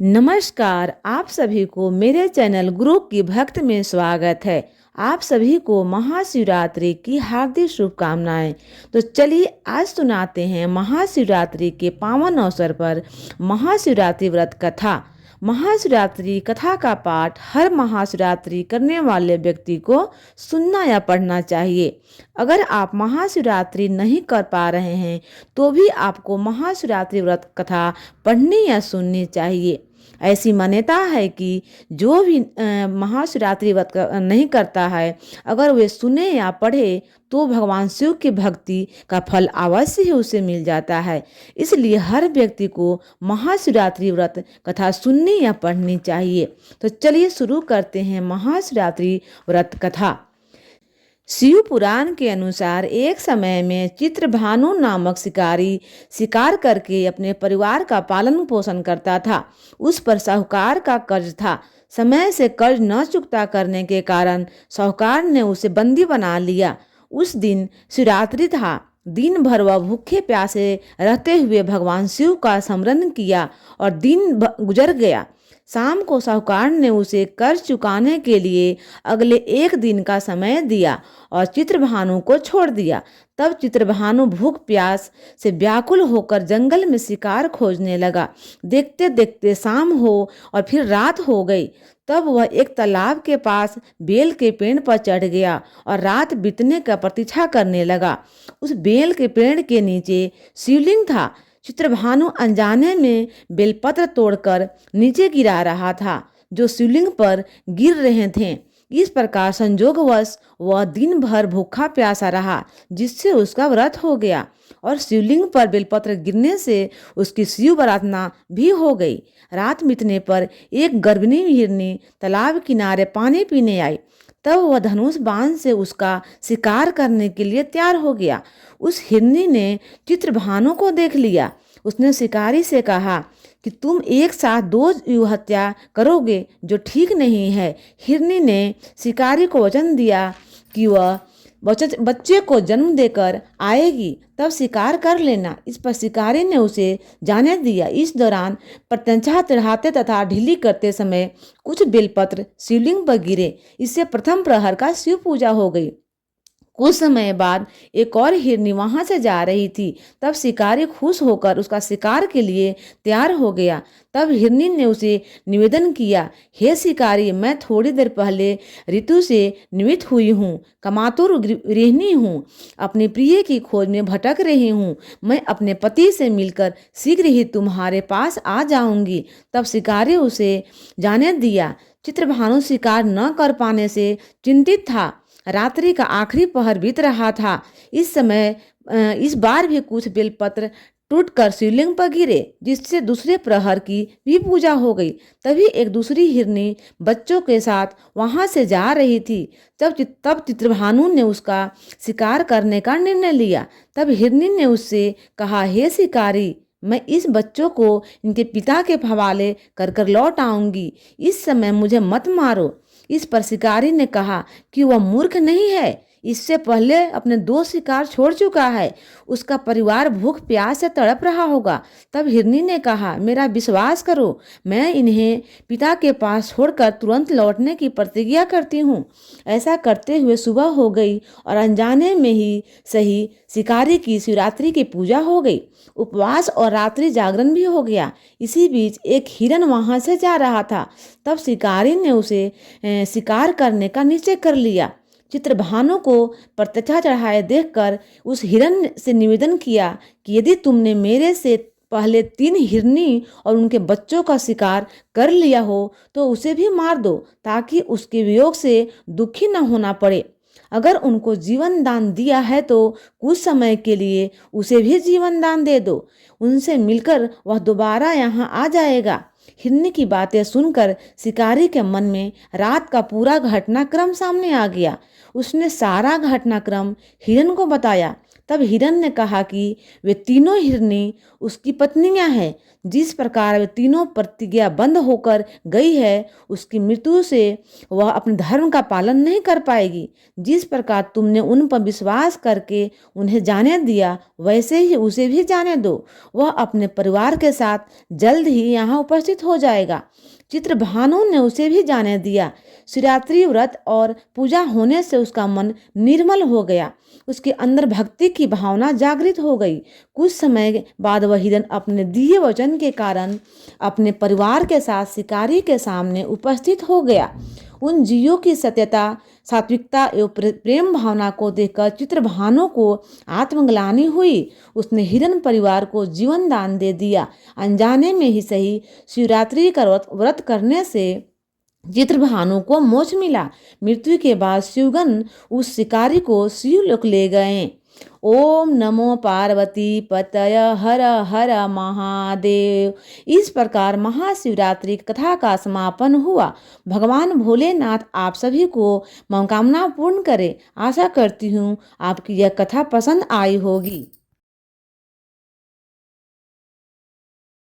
नमस्कार, आप सभी को मेरे चैनल गुरु की भक्त में स्वागत है। आप सभी को महाशिवरात्रि की हार्दिक शुभकामनाएं। तो चलिए आज सुनाते हैं महाशिवरात्रि के पावन अवसर पर महाशिवरात्रि व्रत कथा। महाशिवरात्रि कथा का पाठ हर महाशिवरात्रि करने वाले व्यक्ति को सुनना या पढ़ना चाहिए। अगर आप महाशिवरात्रि नहीं कर पा रहे हैं तो भी आपको महाशिवरात्रि व्रत कथा पढ़नी या सुननी चाहिए। ऐसी मान्यता है कि जो भी महाशिवरात्रि व्रत नहीं करता है, अगर वे सुने या पढ़े तो भगवान शिव की भक्ति का फल अवश्य ही उसे मिल जाता है। इसलिए हर व्यक्ति को महाशिवरात्रि व्रत कथा सुननी या पढ़नी चाहिए। तो चलिए शुरू करते हैं महाशिवरात्रि व्रत कथा। शिव पुराण के अनुसार एक समय में चित्रभानु नामक शिकारी शिकार करके अपने परिवार का पालन पोषण करता था। उस पर साहूकार का कर्ज था। समय से कर्ज न चुकता करने के कारण साहूकार ने उसे बंदी बना लिया। उस दिन शिवरात्रि था। दिन भर वह भूखे प्यासे रहते हुए भगवान शिव का स्मरण किया और दिन गुजर गया। शाम को साहूकार ने उसे कर्ज चुकाने के लिए अगले एक दिन का समय दिया और चित्रभानु को छोड़ दिया। तब चित्रभानु भूख प्यास से व्याकुल होकर जंगल में शिकार खोजने लगा। देखते देखते शाम हो और फिर रात हो गई। तब वह एक तालाब के पास बेल के पेड़ पर चढ़ गया और रात बीतने का प्रतीक्षा करने लगा। उस बेल के पेड़ के नीचे शिवलिंग था। चित्रभानु अनजाने में बेलपत्र तोड़कर नीचे गिरा रहा था, जो शिवलिंग पर गिर रहे थे। इस प्रकार संजोगवश वह दिन भर भूखा प्यासा रहा, जिससे उसका व्रत हो गया और शिवलिंग पर बेलपत्र गिरने से उसकी शिव प्रार्थना भी हो गई। रात बीतने पर एक गर्भिणी हिरनी तालाब किनारे पानी पीने आई। तब वह धनुष बाण से उसका शिकार करने के लिए तैयार हो गया। उस हिरनी ने चित्रभानु को देख लिया। उसने शिकारी से कहा कि तुम एक साथ दो युव हत्या करोगे, जो ठीक नहीं है। हिरनी ने शिकारी को वचन दिया कि वह बच्चे को जन्म देकर आएगी, तब शिकार कर लेना। इस पर शिकारी ने उसे जाने दिया। इस दौरान प्रत्यंचा चढ़ाते तथा ढीली करते समय कुछ बेलपत्र शिवलिंग पर गिरे। इससे प्रथम प्रहर का शिव पूजा हो गई। कुछ समय बाद एक और हिरनी वहां से जा रही थी। तब शिकारी खुश होकर उसका शिकार के लिए तैयार हो गया। तब हिरनी ने उसे निवेदन किया, हे शिकारी, मैं थोड़ी देर पहले ऋतु से निवृत्त हुई हूँ, कमातुर गृहिणी हूँ, अपने प्रिय की खोज में भटक रही हूँ। मैं अपने पति से मिलकर शीघ्र ही तुम्हारे पास आ जाऊंगी। तब शिकारी उसे जाने दिया। चित्रभानु शिकार न कर पाने से चिंतित था। रात्रि का आखिरी पहर बीत रहा था। इस समय इस बार भी कुछ बेलपत्र टूटकर शिवलिंग पर गिरे, जिससे दूसरे प्रहर की भी पूजा हो गई। तभी एक दूसरी हिरनी बच्चों के साथ वहां से जा रही थी। तब चित्रभानु ने उसका शिकार करने का निर्णय लिया। तब हिरनी ने उससे कहा, हे शिकारी, मैं इस बच्चों को इनके पिता के हवाले कर लौट आऊंगी। इस समय मुझे मत मारो। इस पर शिकारी ने कहा कि वह मूर्ख नहीं है, इससे पहले अपने दो शिकार छोड़ चुका है। उसका परिवार भूख प्यास से तड़प रहा होगा। तब हिरनी ने कहा, मेरा विश्वास करो, मैं इन्हें पिता के पास छोड़कर तुरंत लौटने की प्रतिज्ञा करती हूँ। ऐसा करते हुए सुबह हो गई और अनजाने में ही सही शिकारी की शिवरात्रि की पूजा हो गई। उपवास और रात्रि जागरण भी हो गया। इसी बीच एक हिरन वहां से जा रहा था। तब शिकारी ने उसे शिकार करने का निश्चय कर लिया। चित्रभानु को प्रत्यक्षा चढ़ाए देखकर उस हिरन से निवेदन किया कि यदि तुमने मेरे से पहले 3 हिरनी और उनके बच्चों का शिकार कर लिया हो तो उसे भी मार दो, ताकि उसके वियोग से दुखी न होना पड़े। अगर उनको जीवन दान दिया है तो कुछ समय के लिए उसे भी जीवन दान दे दो। उनसे मिलकर वह दोबारा यहाँ आ जाएगा। हिरनी की बातें सुनकर शिकारी के मन में रात का पूरा घटनाक्रम सामने आ गया। उसने सारा घटनाक्रम हिरन को बताया। तब हिरण ने कहा कि वे तीनों हिरनी उसकी पत्नियां हैं। जिस प्रकार वे तीनों प्रतिज्ञाबद्ध होकर गई है, उसकी मृत्यु से वह अपने धर्म का पालन नहीं कर पाएगी। जिस प्रकार तुमने उन पर विश्वास करके उन्हें जाने दिया, वैसे ही उसे भी जाने दो। वह अपने परिवार के साथ जल्द ही यहाँ उपस्थित हो जाएगा। चित्रभानु ने उसे भी जाने दिया। शिवरात्रि व्रत और पूजा होने से उसका मन निर्मल हो गया। उसके अंदर भक्ति की भावना जागृत हो गई। कुछ समय बाद वह हिरण अपने दिए वचन के कारण अपने परिवार के साथ शिकारी के सामने उपस्थित हो गया। उन जीवों की सत्यता, सात्विकता एवं प्रेम भावना को देखकर चित्रभानु को आत्मग्लानि हुई। उसने हिरण परिवार को जीवन दान दे दिया। अनजाने में ही सही, शिवरात्रि का व्रत करने से चित्रभानु को मोक्ष मिला। मृत्यु के बाद शिवगण उस शिकारी को शिवलोक ले गए। ओम नमो पार्वती पतय हर हर महादेव। इस प्रकार महाशिवरात्रि कथा का समापन हुआ। भगवान भोलेनाथ आप सभी को मनोकामना पूर्ण करे। आशा करती हूँ आपकी यह कथा पसंद आई होगी।